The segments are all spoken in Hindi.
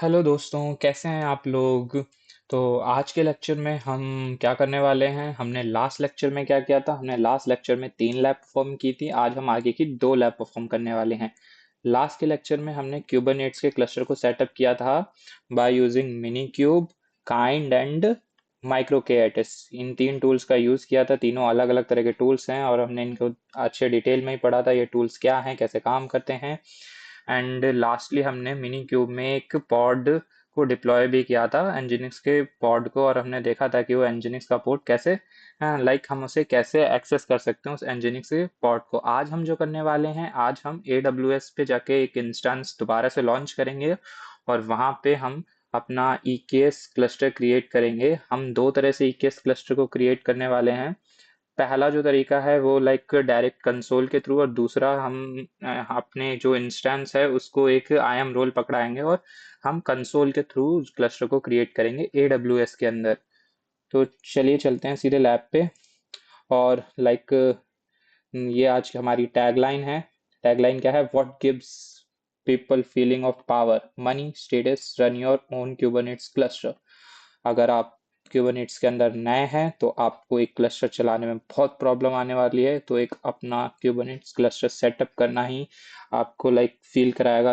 हेलो दोस्तों, कैसे हैं आप लोग। तो आज के लेक्चर में हम क्या करने वाले हैं। हमने लास्ट लेक्चर में क्या किया था। हमने लास्ट लेक्चर में 3 लैब परफॉर्म की थी। आज हम आगे की 2 लैब परफॉर्म करने वाले हैं। लास्ट के लेक्चर में हमने क्यूबरनेट्स के क्लस्टर को सेटअप किया था by using Minikube, kind and MicroK8s. इन 3 टूल्स का यूज किया था। तीनों अलग अलग तरह के टूल्स हैं और हमने इनको अच्छे डिटेल में ही पढ़ा था। ये टूल्स क्या हैं, कैसे काम करते हैं। एंड लास्टली हमने मिनी क्यूब में एक पॉड को डिप्लॉय भी किया था, एनजीनिक्स के पॉड को, और हमने देखा था कि वो एनजीनिक्स का पोर्ट कैसे हम उसे कैसे एक्सेस कर सकते हैं उस एनजीनिक्स के पॉड को। आज हम जो करने वाले हैं, आज हम AWS पे जाके एक इंस्टेंस दोबारा से लॉन्च करेंगे और वहां पे हम अपना EKS क्लस्टर क्रिएट करेंगे। हम 2 तरह से EKS क्लस्टर को क्रिएट करने वाले हैं। पहला जो तरीका है वो डायरेक्ट कंसोल के थ्रू, और दूसरा हम अपने जो इंस्टेंस है उसको एक IAM रोल पकड़ाएंगे और हम कंसोल के थ्रू क्लस्टर को क्रिएट करेंगे AWS के अंदर। तो चलिए चलते हैं सीधे लैब पे। और ये आज की हमारी टैगलाइन है। टैगलाइन क्या है? What gives people feeling of power, money, status, run your own Kubernetes cluster. अगर आप क्यूबरनेट्स के अंदर नए हैं तो आपको एक क्लस्टर चलाने में बहुत प्रॉब्लम आने वाली है। तो एक अपना क्यूबरनेट्स क्लस्टर सेटअप करना ही आपको फील कराएगा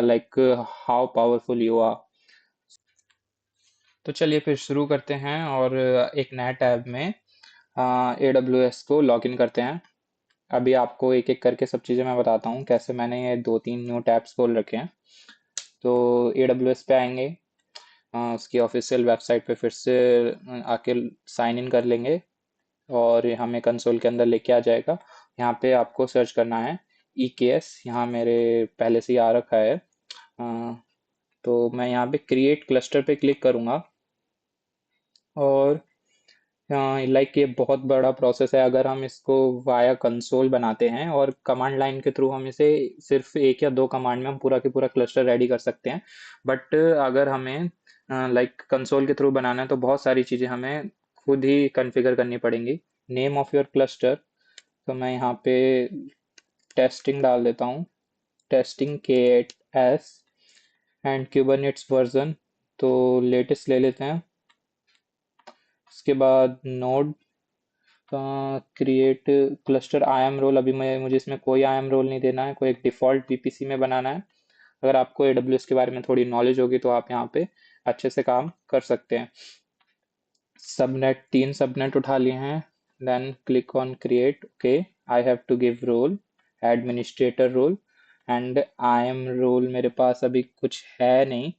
हाउ पावरफुल यू आर। तो चलिए फिर शुरू करते हैं और एक नया टैब में AWS को लॉगिन करते हैं। अभी आपको एक एक करके सब चीज़ें मैं बताता हूँ कैसे मैंने ये 2-3 न्यू टैब्स खोल रखे हैं। तो AWS पे आएंगे, उसकी ऑफिशियल वेबसाइट पे फिर से आके साइन इन कर लेंगे और ये हमें कंसोल के अंदर लेके आ जाएगा। यहाँ पे आपको सर्च करना है EKS। यहाँ मेरे पहले से ही आ रखा है। तो मैं यहाँ पे क्रिएट क्लस्टर पे क्लिक करूँगा और ये बहुत बड़ा प्रोसेस है। अगर हम इसको वाया कंसोल बनाते हैं और कमांड लाइन के थ्रू हम इसे सिर्फ 1 या 2 कमांड में हम पूरा के पूरा क्लस्टर रेडी कर सकते हैं। बट अगर हमें कंसोल के थ्रू बनाना है तो बहुत सारी चीज़ें हमें खुद ही कॉन्फ़िगर करनी पड़ेंगी। नेम ऑफ योर क्लस्टर, तो मैं यहाँ पे टेस्टिंग डाल देता हूँ, testing K8s। And Kubernetes version तो लेटेस्ट ले लेते हैं। उसके बाद node create cluster IAM role. अभी मुझे इसमें कोई IAM रोल नहीं देना है, कोई एक डिफ़ॉल्ट VPC में बनाना है। अगर आपको AWS के बारे में थोड़ी नॉलेज होगी तो आप यहाँ पे अच्छे से काम कर सकते हैं। सबनेट, 3 सबनेट उठा लिए हैं। Then click on create. Okay, I have to give role, administrator role and IAM role मेरे पास अभी कुछ है नहीं।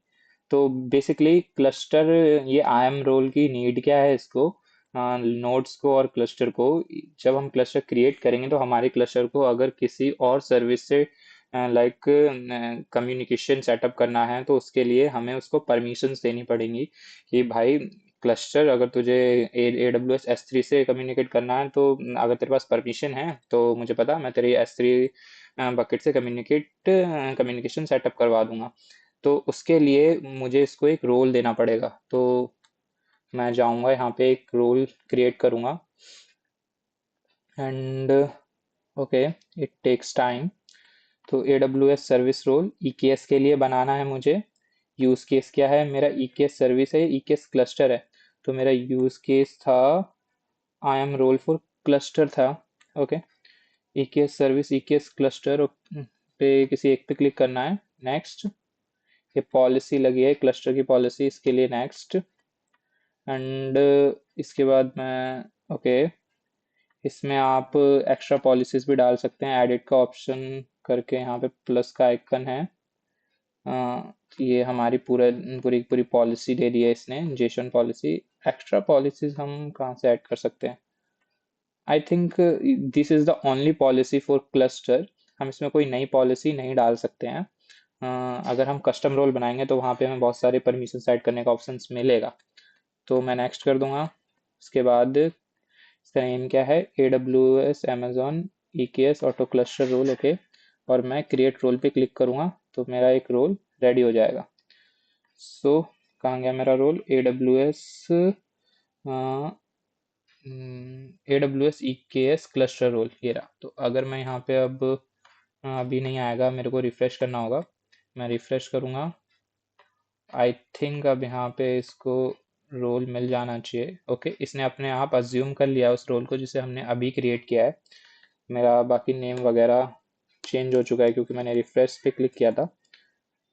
तो बेसिकली क्लस्टर, ये IAM रोल की नीड क्या है इसको, नोड्स को और क्लस्टर को। जब हम क्लस्टर क्रिएट करेंगे तो हमारे क्लस्टर को अगर किसी और सर्विस से कम्युनिकेशन सेटअप करना है तो उसके लिए हमें उसको परमिशंस देनी पड़ेंगी कि भाई क्लस्टर, अगर तुझे AWS S3 से कम्युनिकेट करना है तो अगर तेरे पास परमिशन है तो मुझे पता, मैं तेरी S3 बकेट से कम्युनिकेशन सेटअप करवा दूंगा। तो उसके लिए मुझे इसको एक रोल देना पड़ेगा। तो मैं जाऊंगा यहाँ पे एक रोल क्रिएट करूंगा and okay, it takes time. तो AWS सर्विस रोल EKS के लिए बनाना है मुझे। यूज केस क्या है मेरा? EKS सर्विस है, EKS क्लस्टर है। तो मेरा यूज केस था IAM रोल फॉर क्लस्टर था। Okay, EKS service, EKS cluster पे किसी एक पे क्लिक करना है। नेक्स्ट, ये पॉलिसी लगी है क्लस्टर की पॉलिसी, इसके लिए नेक्स्ट। एंड इसके बाद मैं ओके, इसमें आप एक्स्ट्रा पॉलिसीज भी डाल सकते हैं। एडिट का ऑप्शन करके यहाँ पे प्लस का आइकन है। ये हमारी पूरी पूरी पॉलिसी दे दी है इसने, जेसन पॉलिसी। एक्स्ट्रा पॉलिसीज हम कहाँ से ऐड कर सकते हैं? I think this is the only policy for cluster. हम इसमें कोई नई पॉलिसी नहीं डाल सकते हैं। अगर हम कस्टम रोल बनाएंगे तो वहाँ पे हमें बहुत सारे परमिशन सेट करने का ऑप्शंस मिलेगा। तो मैं नेक्स्ट कर दूंगा। उसके बाद इसका नेम क्या है? AWS Amazon EKS auto cluster role. Okay, और मैं क्रिएट रोल पे क्लिक करूंगा तो मेरा एक रोल रेडी हो जाएगा। सो कहाँ गया मेरा role? AWS EKS cluster role, ये रहा। तो अगर मैं यहाँ पे अब अभी नहीं आएगा, मेरे को रिफ्रेश करना होगा। मैं रिफ्रेश करूँगा आई थिंक अब यहाँ पे इसको रोल मिल जाना चाहिए। ओके, इसने अपने आप अज्यूम कर लिया उस रोल को जिसे हमने अभी क्रिएट किया है। मेरा बाकी नेम वगैरह चेंज हो चुका है क्योंकि मैंने रिफ्रेश पे क्लिक किया था।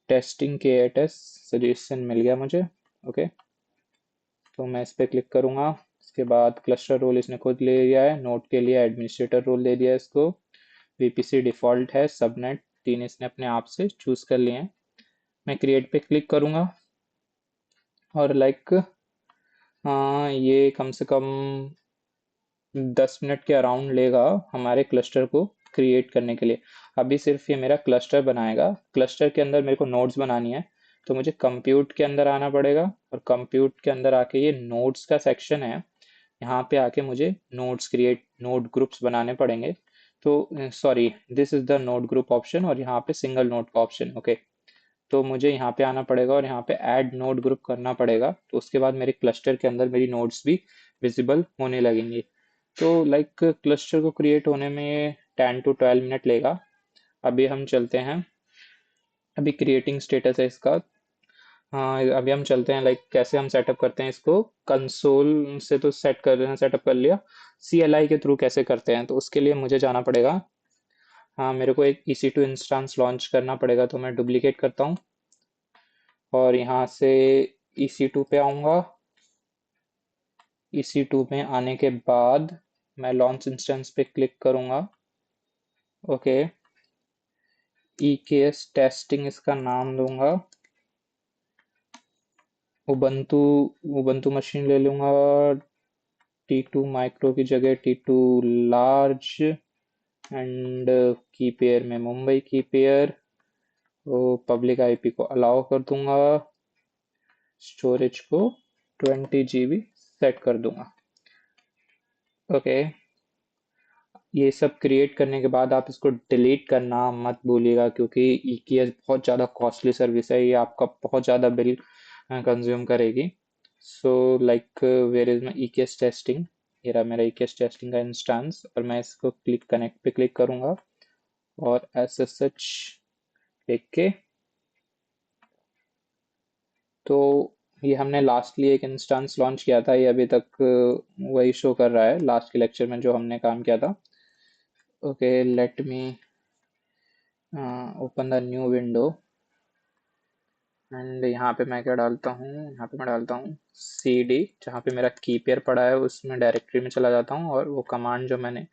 टेस्टिंग के एटस सजेशन मिल गया मुझे। ओके, तो मैं इस पे क्लिक करूंगा। इसके बाद क्लस्टर रोल इसने खुद ले लिया है। नोड के लिए एडमिनिस्ट्रेटर रोल दे दिया है इसको। वीपीसी डिफॉल्ट है। सबनेट 3 इसने अपने आप से चूज कर लिए हैं। मैं क्रिएट पे क्लिक करूंगा और लाइक हाँ, ये कम से कम 10 मिनट के अराउंड लेगा हमारे क्लस्टर को क्रिएट करने के लिए। अभी सिर्फ ये मेरा क्लस्टर बनाएगा। क्लस्टर के अंदर मेरे को नोड्स बनानी है, तो मुझे कंप्यूट के अंदर आना पड़ेगा और कंप्यूट के अंदर आके ये नोड्स का सेक्शन है, यहाँ पे आके मुझे नोड्स क्रिएट नोड ग्रुप्स बनाने पड़ेंगे। तो sorry, this is the node group option और यहाँ पे सिंगल नोड का ऑप्शन। ओके, तो मुझे यहाँ पे आना पड़ेगा और यहाँ पे ऐड नोड ग्रुप करना पड़ेगा। तो उसके बाद मेरे क्लस्टर के अंदर मेरी नोड्स भी विजिबल होने लगेंगी। तो लाइक क्लस्टर को क्रिएट होने में 10 to 12 मिनट लेगा। अभी हम चलते हैं। अभी क्रिएटिंग स्टेटस है इसका। हाँ, अभी हम चलते हैं लाइक कैसे हम सेटअप करते हैं इसको। कंसोल से तो सेटअप कर लिया। CLI के थ्रू कैसे करते हैं, तो उसके लिए मुझे जाना पड़ेगा। हाँ, मेरे को एक EC2 इंस्टेंस लॉन्च करना पड़ेगा, तो मैं डुप्लीकेट करता हूँ और यहाँ से EC2 पे आऊँगा। EC2 में आने के बाद मैं लॉन्च इंस्टेंस पे क्लिक करूँगा। ओके, EKS टेस्टिंग इसका नाम दूंगा। उबंटू उबंटू मशीन ले लूंगा। T2 माइक्रो की जगह T2 लार्ज एंड की पेयर में मुंबई की पेयर। तो पब्लिक IP को अलाउ कर दूंगा। स्टोरेज को 20 GB सेट कर दूंगा। ओके, ये सब क्रिएट करने के बाद आप इसको डिलीट करना मत भूलिएगा क्योंकि EKS बहुत ज़्यादा कॉस्टली सर्विस है। ये आपका बहुत ज़्यादा बिल कंज्यूम करेगी। So like where is my EKS testing. ये रहा मेरा EKS टेस्टिंग का इंस्टेंस और मैं इसको कनेक्ट पे क्लिक करूंगा और SSH लिख के। तो ये हमने लास्टली एक इंस्टेंस लॉन्च किया था, ये अभी तक वही शो कर रहा है लास्ट के लेक्चर में जो हमने काम किया था। Okay, let me open the new window and यहाँ पे मैं क्या डालता हूँ, यहाँ पे मैं डालता हूँ CD। जहाँ पे मेरा की पेयर पड़ा है उसमें डायरेक्टरी में चला जाता हूँ और वो कमांड जो मैंने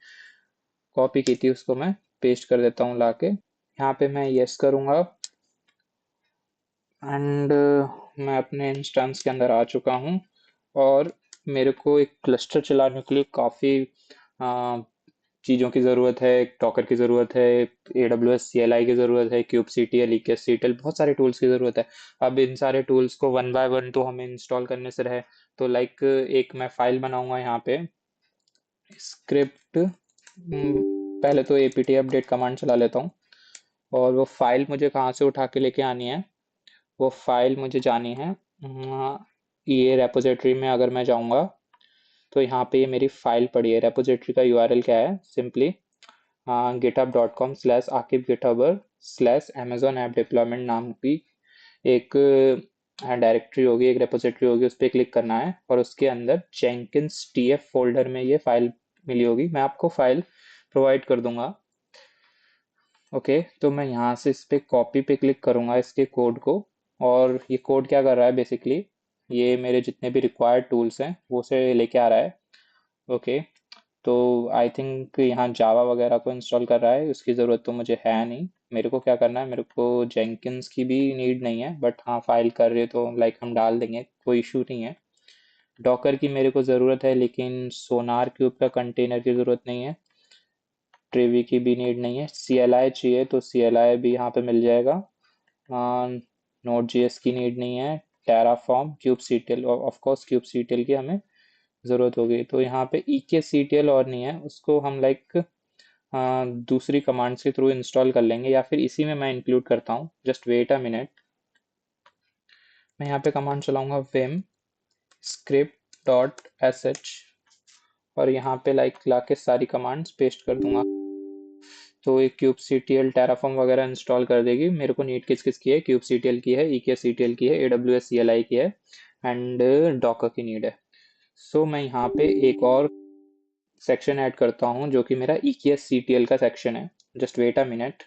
कॉपी की थी उसको मैं पेस्ट कर देता हूँ लाके। यहाँ पे मैं यस करूँगा एंड मैं अपने इंस्टेंस के अंदर आ चुका हूँ। और मेरे को एक क्लस्टर चलाने के लिए काफ़ी चीज़ों की ज़रूरत है। एक डॉकर की ज़रूरत है, AWS CLI की ज़रूरत है, kubectl EKSCTL, बहुत सारे टूल्स की ज़रूरत है। अब इन सारे टूल्स को वन बाय वन तो हमें इंस्टॉल करने से रहे, तो लाइक एक मैं फाइल बनाऊंगा यहाँ पे स्क्रिप्ट। पहले तो apt अपडेट कमांड चला लेता हूँ और वो फाइल मुझे कहाँ से उठा के लेके आनी है। वो फाइल मुझे जानी है ये रेपोजिटरी में। अगर मैं जाऊँगा तो यहाँ पे ये मेरी फाइल पड़ी है। रेपोजिटरी का URL क्या है, सिंपली github.com/archive/github/amazon app deployment नाम की एक डायरेक्टरी होगी, एक रेपोजिटरी होगी। उस पर क्लिक करना है और उसके अंदर jenkins TF फोल्डर में ये फाइल मिली होगी। मैं आपको फाइल प्रोवाइड कर दूंगा। ओके, तो मैं यहाँ से इस पे कॉपी पे क्लिक करूँगा इसके कोड को। और ये कोड क्या कर रहा है बेसिकली, ये मेरे जितने भी रिक्वायर्ड टूल्स हैं वो से लेके आ रहा है। ओके, तो आई थिंक यहाँ जावा वगैरह को इंस्टॉल कर रहा है, उसकी ज़रूरत तो मुझे है नहीं। मेरे को क्या करना है, मेरे को जेंकिन्स की भी नीड नहीं है, बट हाँ फाइल कर रहे तो लाइक हम डाल देंगे, कोई इशू नहीं है। डॉकर की मेरे को ज़रूरत है लेकिन सोनार क्यूब का कंटेनर की ज़रूरत नहीं है। ट्रिवी की भी नीड नहीं है। CLI चाहिए तो CLI भी यहाँ पे मिल जाएगा। नोड JS की नीड नहीं है। Terraform, kubectl, of course kubectl की हमें ज़रूरत होगी। तो यहाँ पे EKCTL और नहीं है, उसको हम लाइक दूसरी कमांड्स के थ्रू इंस्टॉल कर लेंगे या फिर इसी में मैं इंक्लूड करता हूँ। Just wait a minute. मैं यहाँ पे कमांड चलाऊंगा vim script.sh और यहाँ पे लाइक लाके सारी कमांड्स पेस्ट कर दूंगा। तो एक kubectl terraform वगैरह इंस्टॉल कर देगी। मेरे को नीड किस की है, kubectl की है, eksctl की है, aws cli की है एंड डॉकर की नीड है। सो मैं यहाँ पे एक और सेक्शन ऐड करता हूँ जो कि मेरा eksctl का सेक्शन है। Just wait a minute.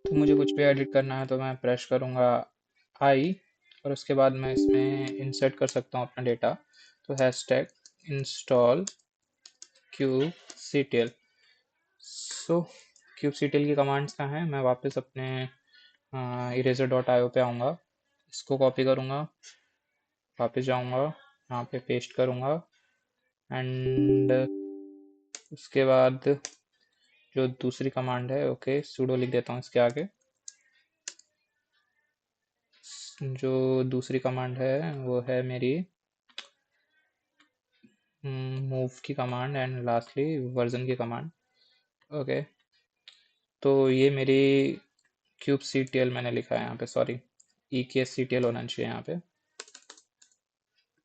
तो मुझे कुछ भी एडिट करना है तो मैं प्रेस करूँगा आई, और उसके बाद मैं इसमें इंसर्ट कर सकता हूँ अपना डेटा। तो हैशटैग इंस्टॉल kubectl। सो kubectl की कमांड्स कहाँ हैं, मैं वापस अपने eraser.io पे आऊँगा, इसको कॉपी करूँगा, वापस जाऊँगा, यहाँ पे पेस्ट करूँगा एंड उसके बाद जो दूसरी कमांड है, ओके sudo लिख देता हूँ इसके आगे। जो दूसरी कमांड है वो है मेरी मूव की कमांड एंड लास्टली वर्जन की कमांड। ओके, तो ये मेरी kubectl मैंने लिखा है यहाँ पे, सॉरी eksctl होना चाहिए यहाँ पे,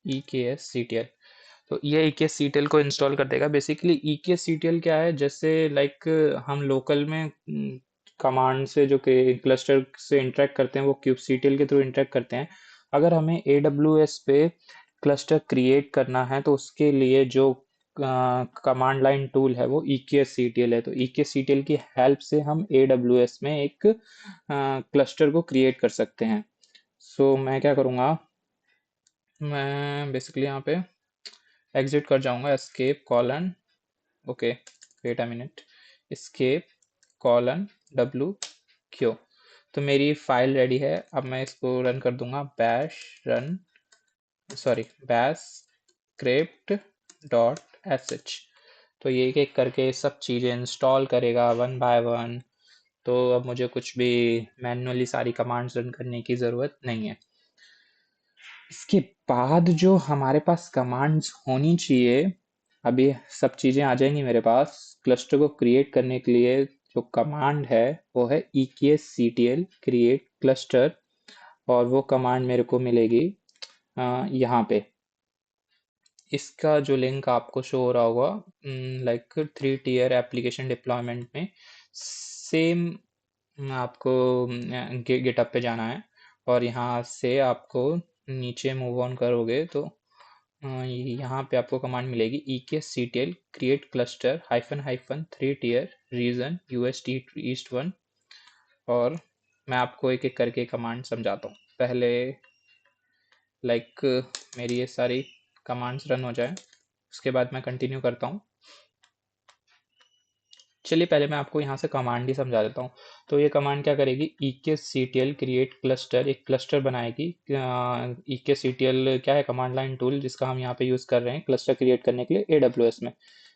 eksctl। तो ये eksctl को इंस्टॉल कर देगा। बेसिकली eksctl क्या है, जैसे लाइक हम लोकल में कमांड से जो क्लस्टर से इंटरेक्ट करते हैं वो kubectl के थ्रू इंटरेक्ट करते हैं। अगर हमें AWS पे क्लस्टर क्रिएट करना है तो उसके लिए जो कमांड लाइन टूल है वो eksctl है। तो eksctl की हेल्प से हम AWS में एक क्लस्टर को क्रिएट कर सकते हैं। सो मैं क्या करूँगा, मैं बेसिकली यहाँ पे एग्जिट कर जाऊँगा, escape colon, okay wait a minute, escape colon WQ। तो मेरी फाइल रेडी है। अब मैं इसको रन कर दूंगा, bash run, sorry bash script dot sh। तो ये एक एक करके सब चीज़ें इंस्टॉल करेगा वन बाय वन। तो अब मुझे कुछ भी मैन्युअली सारी कमांड्स रन करने की ज़रूरत नहीं है। इसके बाद जो हमारे पास कमांड्स होनी चाहिए, अभी सब चीज़ें आ जाएंगी मेरे पास। क्लस्टर को क्रिएट करने के लिए जो कमांड है वो है eksctl create cluster, और वो कमांड मेरे को मिलेगी यहाँ पे। इसका जो लिंक आपको शो हो रहा होगा लाइक 3 tier एप्लीकेशन डिप्लॉयमेंट में, सेम आपको गिटअप पे जाना है और यहाँ से आपको नीचे मूव ऑन करोगे तो यहाँ पे आपको कमांड मिलेगी eksctl create cluster -- 3 tier region ust east 1। और मैं आपको एक एक करके कमांड समझाता हूँ। पहले लाइक मेरी ये सारी कमांड्स रन हो जाए उसके बाद मैं कंटिन्यू करता हूँ। चलिए पहले मैं आपको यहाँ से कमांड ही समझा देता हूँ। तो ये कमांड क्या करेगी, eksctl create cluster एक क्लस्टर बनाएगी। eksctl क्या है, कमांड लाइन टूल जिसका हम यहाँ पे यूज़ कर रहे हैं क्लस्टर क्रिएट करने के लिए AWS में।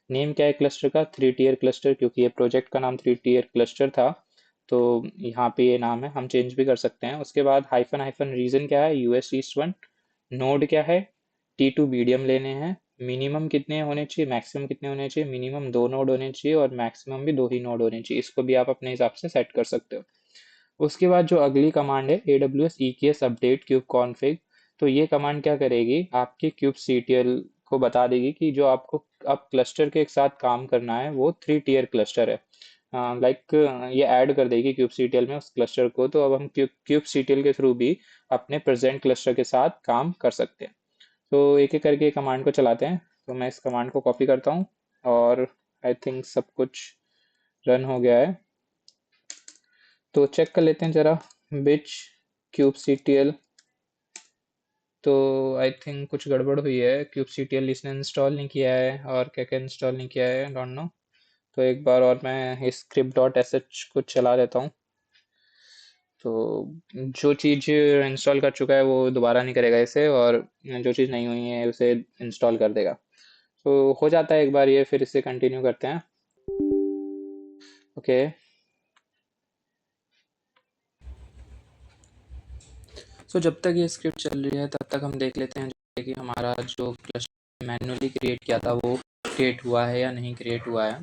नेम क्या है क्लस्टर का, 3 tier क्लस्टर, क्योंकि ये प्रोजेक्ट का नाम 3 tier क्लस्टर था तो यहाँ पे ये नाम है, हम चेंज भी कर सकते हैं। उसके बाद हाइफन हाइफन रीजन क्या है, US East 1। नोड क्या है, T2 मीडियम लेने हैं। मिनिमम कितने होने चाहिए, मैक्सिमम कितने होने चाहिए, मिनिमम 2 नोड होने चाहिए और मैक्सिमम भी 2 ही नोड होने चाहिए। इसको भी आप अपने हिसाब से सेट कर सकते हो। उसके बाद जो अगली कमांड है AWS EKS update cube config. तो ये कमांड क्या करेगी, आपके kubectl को बता देगी कि जो आपको अब क्लस्टर के एक साथ काम करना है वो 3 tier क्लस्टर है। लाइक ये ऐड कर देगी kubectl में उस क्लस्टर को। तो अब हम kubectl के थ्रू भी अपने प्रेजेंट क्लस्टर के साथ काम कर सकते हैं। तो एक एक करके कमांड को चलाते हैं। तो मैं इस कमांड को कॉपी करता हूँ और आई थिंक सब कुछ रन हो गया है। तो चेक कर लेते हैं जरा, बिच kubectl। तो आई थिंक कुछ गड़बड़ हुई है, kubectl इसने इंस्टॉल नहीं किया है और क्या क्या इंस्टॉल नहीं किया है, डोंट नो। तो एक बार और मैं स्क्रिप्ट डॉट sh को चला देता हूँ। तो जो चीज़ इंस्टॉल कर चुका है वो दोबारा नहीं करेगा इसे, और जो चीज़ नहीं हुई है उसे इंस्टॉल कर देगा। तो हो जाता है एक बार ये, फिर इसे कंटिन्यू करते हैं। ओके, सो जब तक ये स्क्रिप्ट चल रही है तब तक हम देख लेते हैं कि हमारा जो क्लस्टर मैन्युअली क्रिएट किया था वो क्रिएट हुआ है या नहीं क्रिएट हुआ है।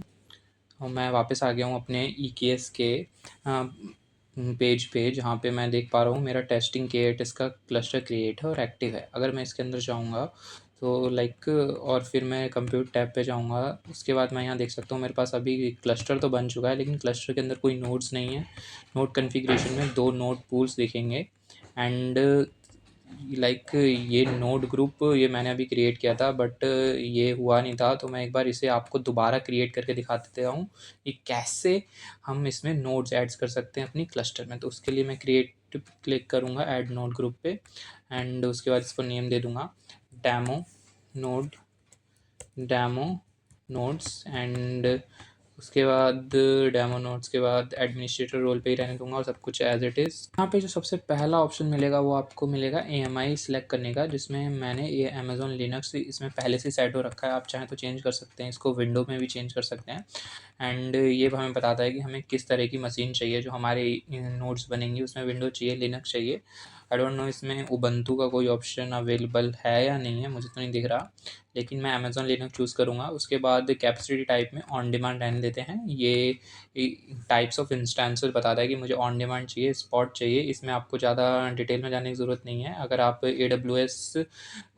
और मैं वापस आ गया हूँ अपने EKS के पेज पे, जहाँ पे मैं देख पा रहा हूँ मेरा टेस्टिंग K8 इसका क्लस्टर क्रिएट है और एक्टिव है। अगर मैं इसके अंदर जाऊँगा तो लाइक और फिर मैं कंप्यूट टैब पे जाऊँगा। उसके बाद मैं यहाँ देख सकता हूँ मेरे पास अभी क्लस्टर तो बन चुका है, लेकिन क्लस्टर के अंदर कोई नोड्स नहीं है। नोड कॉन्फ़िगरेशन में 2 नोड पूल्स दिखेंगे एंड लाइक ये नोड ग्रुप ये मैंने अभी क्रिएट किया था, बट ये हुआ नहीं था, तो मैं एक बार इसे आपको दोबारा क्रिएट करके दिखा देता हूँ कि कैसे हम इसमें नोड्स ऐड कर सकते हैं अपनी क्लस्टर में। तो उसके लिए मैं क्रिएट क्लिक करूँगा ऐड नोड ग्रुप पे एंड उसके बाद इसको नेम दे दूँगा demo node, demo nodes and उसके बाद डेमो नोड्स के बाद एडमिनिस्ट्रेटर रोल पे ही रहने दूंगा और सब कुछ एज इट इज़। यहाँ पे जो सबसे पहला ऑप्शन मिलेगा वो आपको मिलेगा AMI सिलेक्ट करने का, जिसमें मैंने ये अमेजोन लिनक्स इसमें पहले से सेट हो रखा है। आप चाहें तो चेंज कर सकते हैं, इसको विंडो में भी चेंज कर सकते हैं एंड ये हमें बताता है कि हमें किस तरह की मशीन चाहिए जो हमारे नोड्स बनेंगी। उसमें विंडो चाहिए, लिनक्स चाहिए। आई डोंट नो इसमें उबंटू का कोई ऑप्शन अवेलेबल है या नहीं है, मुझे तो नहीं दिख रहा, लेकिन मैं अमेजोन लिनक्स चूज़ करूँगा। उसके बाद कैपेसिटी टाइप में ऑन डिमांड रहने देते हैं। ये टाइप्स ऑफ इंस्टेंसेस बताता है कि मुझे ऑन डिमांड चाहिए, स्पॉट चाहिए। इसमें आपको ज़्यादा डिटेल में जाने की ज़रूरत नहीं है। अगर आप AWS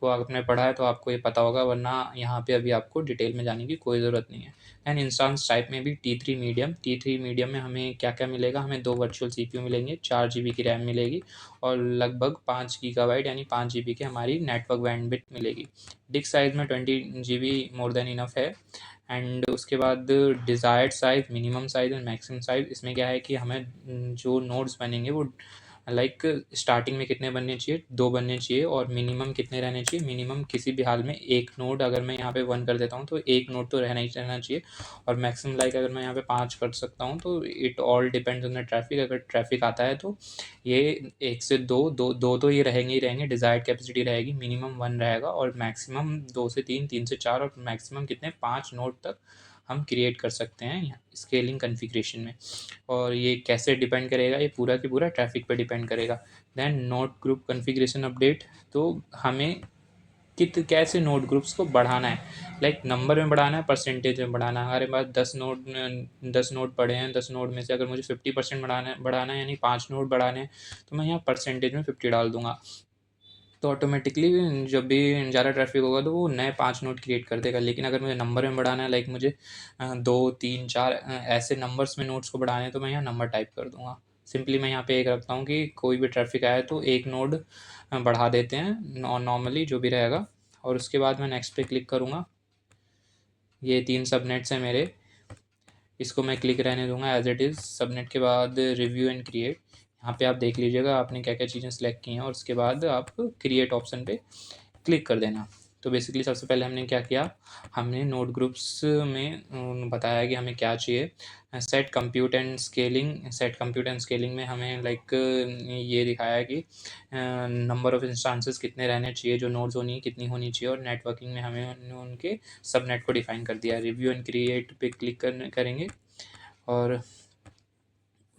को आपने पढ़ा है तो आपको ये पता होगा, वरना यहाँ पे अभी आपको डिटेल में जाने की कोई ज़रूरत नहीं है। एंड इंस्टेंस टाइप में भी T3 मीडियम में हमें क्या क्या मिलेगा, हमें 2 वर्चुअल CPU मिलेंगे, 4 GB की रैम मिलेगी और लगभग 5 गीगाबाइट यानी 5 GB की हमारी नेटवर्क बैंडविड्थ मिलेगी। डिस्क साइज़ में 20 GB मोर देन इनफ है। एंड उसके बाद desired size, minimum size and maximum size, इसमें क्या है कि हमें जो नोड्स बनेंगे वो लाइक स्टार्टिंग में कितने बनने चाहिए, 2 बनने चाहिए और मिनिमम कितने रहने चाहिए। मिनिमम किसी भी हाल में 1 नोड, अगर मैं यहाँ पे 1 कर देता हूँ तो 1 नोड तो रहना ही रहना चाहिए। और मैक्सिमम लाइक अगर मैं यहाँ पे 5 कर सकता हूँ तो it all depends on the traffic. अगर ट्रैफिक आता है तो ये 1 से 2 तो ये रहेंगे ही रहेंगे। डिज़ायर्ड कैपेसिटी रहेगी, मिनिमम 1 रहेगा और मैक्सिमम 2 से 3, 3 से 4 और मैक्सिमम कितने 5 नोड तक हम क्रिएट कर सकते हैं स्केलिंग कॉन्फ़िगरेशन में। और ये कैसे डिपेंड करेगा, ये पूरा की पूरा ट्रैफिक पे डिपेंड करेगा। Then node group configuration update, तो हमें कैसे नोड ग्रुप्स को बढ़ाना है, लाइक नंबर में बढ़ाना है, परसेंटेज में बढ़ाना है। हमारे पास 10 नोड पड़े हैं, 10 नोड में से अगर मुझे 50% बढ़ाना है यानी 5 नोड बढ़ाने हैं, तो मैं यहाँ परसेंटेज में 50 डाल दूंगा। तो ऑटोमेटिकली जब भी ज़्यादा ट्रैफिक होगा तो वो नए 5 नोड क्रिएट कर देगा। लेकिन अगर मुझे नंबर में बढ़ाना है, लाइक मुझे 2 3 4 ऐसे नंबर्स में नोड्स को बढ़ाने हैं, तो मैं यहाँ नंबर टाइप कर दूंगा। सिंपली मैं यहाँ पे एक रखता हूँ कि कोई भी ट्रैफिक आए तो 1 नोड बढ़ा देते हैं नॉर्मली जो भी रहेगा। और उसके बाद मैं नेक्स्ट पे क्लिक करूँगा। ये 3 सबनेट्स हैं मेरे, इसको मैं क्लिक रहने दूंगा एज इट इज़। सबनेट के बाद रिव्यू एंड क्रिएट, यहाँ पे आप देख लीजिएगा आपने क्या क्या चीज़ें सेलेक्ट की हैं और उसके बाद आप क्रिएट ऑप्शन पे क्लिक कर देना। तो बेसिकली सबसे पहले हमने क्या किया, हमने नोड ग्रुप्स में बताया कि हमें क्या चाहिए। सेट कंप्यूट एंड स्केलिंग में हमें लाइक ये दिखाया कि नंबर ऑफ इंस्टांसेस कितने रहने चाहिए, जो नोड्स होनी कितनी होनी चाहिए। और नेटवर्किंग में हमें उनके सबनेट को डिफाइन कर दिया। रिव्यू एंड क्रिएट पे क्लिक करेंगे और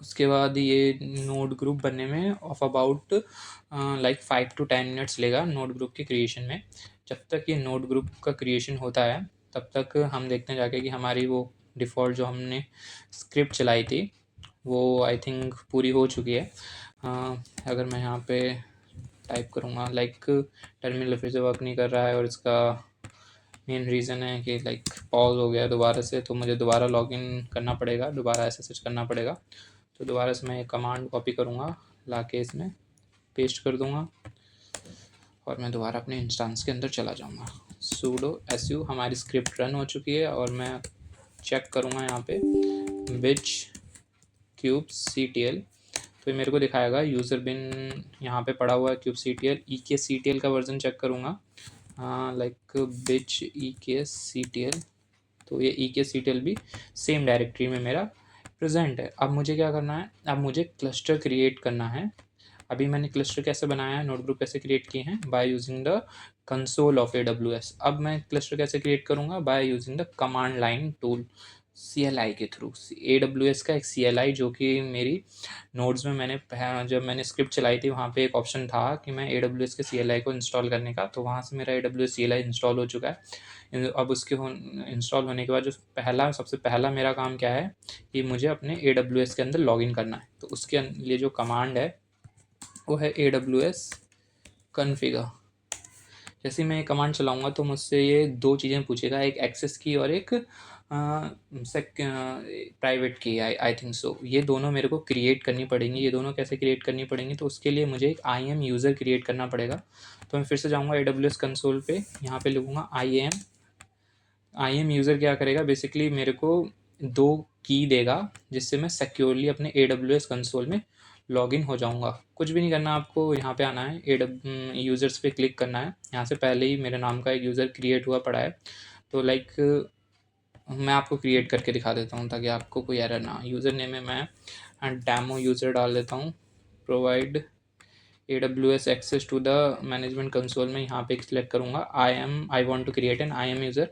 उसके बाद ये नोड ग्रुप बनने में of about like 5 to 10 minutes लेगा नोड ग्रुप के क्रिएशन में। जब तक ये नोड ग्रुप का क्रिएशन होता है तब तक हम देखते हैं जाके कि हमारी वो डिफ़ॉल्ट जो हमने स्क्रिप्ट चलाई थी वो आई थिंक पूरी हो चुकी है। अगर मैं यहाँ पे टाइप करूँगा, लाइक टर्मिनल फिर से वर्क नहीं कर रहा है और इसका मेन रीज़न है कि लाइक पॉज हो गया दोबारा से, तो मुझे दोबारा लॉगिन करना पड़ेगा, दोबारा SSH करना पड़ेगा। तो दोबारा से मैं एक कमांड कॉपी करूँगा, लाके इसमें पेस्ट कर दूँगा और मैं दोबारा अपने इंस्टेंस के अंदर चला जाऊँगा। sudo su, हमारी स्क्रिप्ट रन हो चुकी है और मैं चेक करूँगा यहाँ पे विच kubectl, तो ये मेरे को दिखाएगा यूज़र बिन यहाँ पे पड़ा हुआ है kubectl। ekctl का वर्जन चेक करूँगा, लाइक बिच ekctl, तो ये ekctl भी सेम डायरेक्टरी में मेरा प्रेजेंट है। अब मुझे क्या करना है, अब मुझे क्लस्टर क्रिएट करना है। अभी मैंने क्लस्टर कैसे बनाया है, नोट ग्रुप कैसे क्रिएट किए हैं, by using the console of AWS। अब मैं क्लस्टर कैसे क्रिएट करूँगा, by using the command line tool CLI के थ्रू। AWS का एक CLI जो कि मेरी नोड्स में मैंने जब मैंने स्क्रिप्ट चलाई थी वहाँ पे एक ऑप्शन था कि मैं AWS के CLI को इंस्टॉल करने का, तो वहाँ से मेरा AWS CLI इंस्टॉल हो चुका है। अब उसके इंस्टॉल होने के बाद जो सबसे पहला मेरा काम क्या है कि मुझे अपने AWS के अंदर लॉगिन करना है। तो उसके लिए जो कमांड है वो है AWS configure। जैसे मैं कमांड चलाऊंगा तो मुझसे ये दो चीज़ें पूछेगा, एक एक्सेस की और एक प्राइवेट की। आई थिंक सो ये दोनों मेरे को क्रिएट करनी पड़ेंगी। ये दोनों कैसे क्रिएट करनी पड़ेंगी, तो उसके लिए मुझे एक आई एम यूज़र क्रिएट करना पड़ेगा। तो मैं फिर से जाऊँगा AWS कंसोल पे, यहाँ पे लिखूँगा आई एम यूज़र। क्या करेगा, बेसिकली मेरे को दो की देगा जिससे मैं सिक्योरली अपने AWS कंसोल में लॉगिन हो जाऊंगा। कुछ भी नहीं करना, आपको यहाँ पे आना है, यूज़र्स पे क्लिक करना है। यहाँ से पहले ही मेरे नाम का एक यूज़र क्रिएट हुआ पड़ा है, तो लाइक मैं आपको क्रिएट करके दिखा देता हूँ ताकि आपको कोई एरर ना। यूज़र नेम में मैं डेमो यूज़र डाल देता हूँ। Provide AWS access to the management console में यहाँ पे सिलेक्ट करूँगा I want to create an IAM user.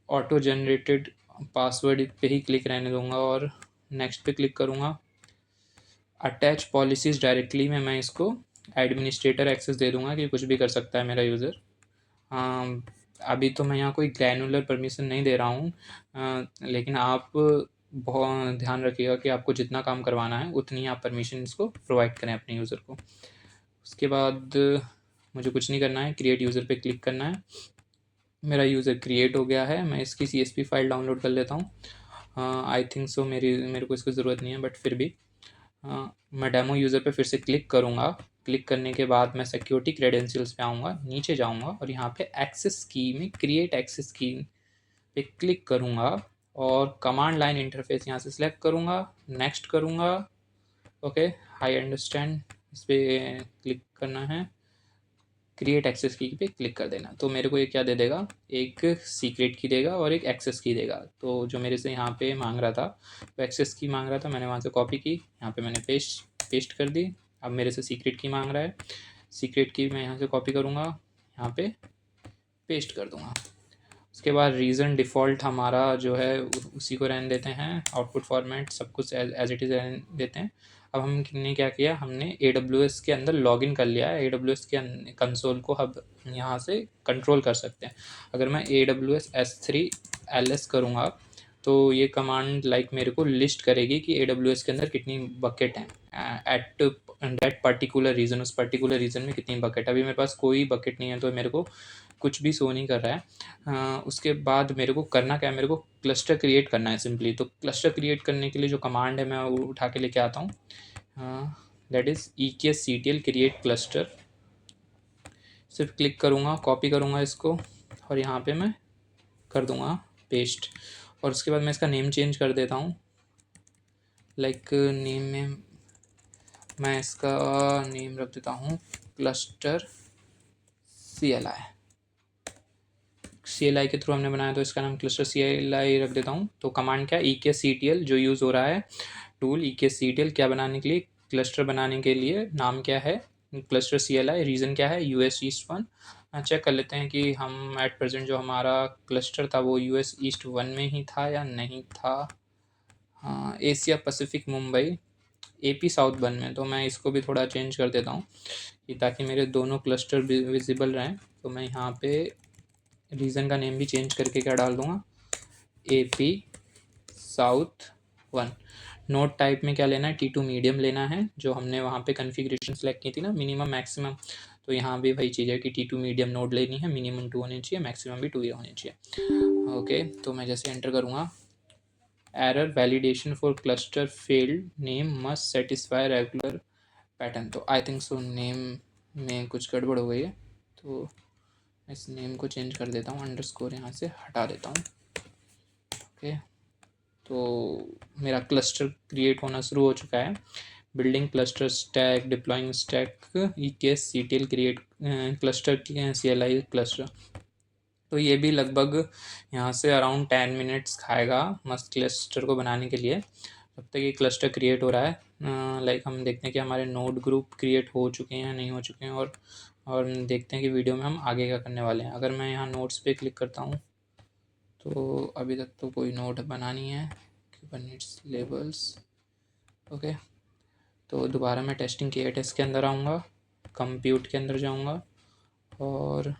Auto generated password पे ही क्लिक रहने दूंगा और नेक्स्ट पे क्लिक करूँगा। अटैच पॉलिसीज़ डायरेक्टली में मैं इसको एडमिनिस्ट्रेटर एक्सेस दे दूंगा कि कुछ भी कर सकता है मेरा यूज़र। अभी तो मैं यहाँ कोई ग्रैनुलर परमिशन नहीं दे रहा हूँ, लेकिन आप बहुत ध्यान रखिएगा कि आपको जितना काम करवाना है उतनी ही आप परमिशन इसको प्रोवाइड करें अपने यूज़र को। उसके बाद मुझे कुछ नहीं करना है, क्रिएट यूज़र पे क्लिक करना है। मेरा यूज़र क्रिएट हो गया है। मैं इसकी CSV फाइल डाउनलोड कर लेता हूँ। आई थिंक सो मेरे को इसकी ज़रूरत नहीं है, बट फिर भी मैं डेमो यूज़र पे फिर से क्लिक करूँगा। क्लिक करने के बाद मैं सिक्योरिटी क्रेडेंशियल्स पे आऊँगा, नीचे जाऊँगा और यहाँ पे एक्सेस की में क्रिएट एक्सेस की पे क्लिक करूँगा और कमांड लाइन इंटरफेस यहाँ से सिलेक्ट करूँगा, नेक्स्ट करूँगा। ओके, आई अंडरस्टैंड, इस पर क्लिक करना है, क्रिएट एक्सेस की पे क्लिक कर देना। तो मेरे को ये क्या दे देगा, एक सीक्रेट की देगा और एक एक्सेस की देगा। तो जो मेरे से यहाँ पे मांग रहा था, वो एक्सेस की मांग रहा था, मैंने वहाँ से कॉपी की, यहाँ पे मैंने पेस्ट कर दी। अब मेरे से सीक्रेट की मांग रहा है, सीक्रेट की मैं यहाँ से कॉपी करूँगा, यहाँ पे पेस्ट कर दूँगा। उसके बाद रीज़न डिफ़ॉल्ट हमारा जो है उसी को रहने देते हैं, आउटपुट फॉर्मेट सब कुछ एज इट इज़ रहने देते हैं। अब हमने क्या किया, हमने AWS के अंदर लॉगिन कर लिया है। AWS के कंसोल को हम यहाँ से कंट्रोल कर सकते हैं। अगर मैं AWS S3 ls करूँगा तो ये कमांड लाइक मेरे को लिस्ट करेगी कि AWS के अंदर कितनी बकेट हैं एट दैट पर्टिकुलर रीजन, उस पर्टिकुलर रीजन में कितनी बकेट। अभी मेरे पास कोई बकेट नहीं है तो मेरे को कुछ भी शो नहीं कर रहा है। उसके बाद मेरे को करना क्या है, मेरे को क्लस्टर क्रिएट करना है सिंपली। तो क्लस्टर क्रिएट करने के लिए जो कमांड है मैं वो उठा के लेके आता हूँ, that is EKSCTL create cluster. सिर्फ क्लिक करूँगा, कॉपी करूँगा इसको और यहाँ पे मैं कर दूँगा पेस्ट। और उसके बाद मैं इसका नेम चेंज कर देता हूँ। लाइक नेम में मैं इसका नेम रख देता हूँ क्लस्टर CLI के थ्रू हमने बनाया तो इसका नाम क्लस्टर CLI रख देता हूँ। तो कमांड क्या है, EKSCTL जो यूज़ हो रहा है टूल, EKSCTL क्या बनाने के लिए, क्लस्टर बनाने के लिए। नाम क्या है, क्लस्टर CLI। रीज़न क्या है, US ईस्ट 1। चेक कर लेते हैं कि हम एट प्रेजेंट जो हमारा क्लस्टर था वो US ईस्ट 1 में ही था या नहीं था। हाँ, Asia Pacific Mumbai AP south 1 में। तो मैं इसको भी थोड़ा चेंज कर देता हूँ कि ताकि मेरे दोनों क्लस्टर विजिबल रहें। तो मैं यहाँ पे रीजन का नेम भी चेंज करके क्या डाल दूँगा, AP साउथ 1। नोट टाइप में क्या लेना है, T2 मीडियम लेना है, जो हमने वहाँ पे कॉन्फ़िगरेशन सेलेक्ट की थी ना, मिनिमम मैक्सिमम। तो यहाँ भी वही चीज़ है कि T2 मीडियम नोड लेनी है, मिनिमम 2 होनी चाहिए, मैक्सिमम भी 2 ही होनी चाहिए। ओके, तो मैं जैसे एंटर करूँगा, error validation for cluster failed, name must satisfy regular pattern. तो आई थिंक सो नेम में कुछ गड़बड़ हो गई है, तो इस नेम को चेंज कर देता हूँ, अंडरस्कोर यहाँ से हटा देता हूँ। ओके, तो मेरा क्लस्टर क्रिएट होना शुरू हो चुका है। Building cluster stack, deploying stack, EKSCTL create cluster CLI cluster. तो ये भी लगभग यहाँ से अराउंड 10 मिनट्स खाएगा मस्त क्लस्टर को बनाने के लिए। जब तक ये क्लस्टर क्रिएट हो रहा है, लाइक हम देखते हैं कि हमारे नोड ग्रुप क्रिएट हो चुके हैं या नहीं हो चुके हैं, और देखते हैं कि वीडियो में हम आगे क्या करने वाले हैं। अगर मैं यहाँ नोट्स पे क्लिक करता हूँ तो अभी तक तो कोई नोट बना नहीं है, कुबरनेट्स लेबल्स। ओके, तो दोबारा मैं टेस्टिंग KTest के अंदर आऊँगा, कंप्यूट के अंदर जाऊँगा और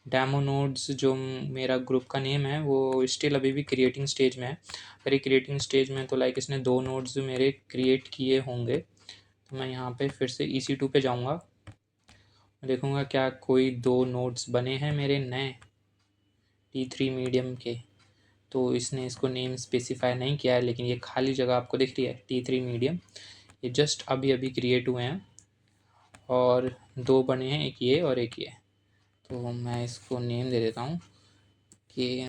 डेमो नोड्स जो मेरा ग्रुप का नेम है वो स्टिल अभी भी क्रिएटिंग स्टेज में है। अगर ये क्रिएटिंग स्टेज में तो लाइक इसने 2 नोड्स मेरे क्रिएट किए होंगे। तो मैं यहाँ पे फिर से EC2 पे जाऊँगा, देखूँगा क्या कोई 2 नोड्स बने हैं मेरे नए T3 मीडियम के। तो इसने इसको नेम स्पेसिफाई नहीं किया है, लेकिन ये खाली जगह आपको दिख रही है T3 मीडियम, ये जस्ट अभी अभी क्रिएट हुए हैं और 2 बने हैं, एक ये और एक ये। तो मैं इसको नेम दे देता हूँ कि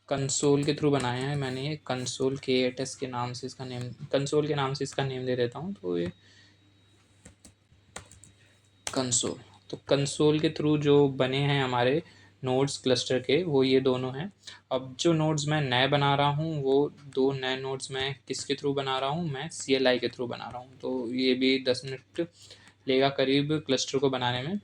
कंसोल के थ्रू बनाया है मैंने, ये कंसोल K8s के नाम से इसका नेम, कंसोल के नाम से इसका नेम दे देता हूँ। तो ये कंसोल, तो कंसोल के थ्रू जो बने हैं हमारे नोड्स क्लस्टर के, वो ये दोनों हैं। अब जो नोड्स मैं नए बना रहा हूँ, वो 2 नए नोड्स मैं किसके थ्रू बना रहा हूँ, मैं CLI के थ्रू बना रहा हूँ। तो ये भी 10 मिनट लेगा करीब क्लस्टर को बनाने में।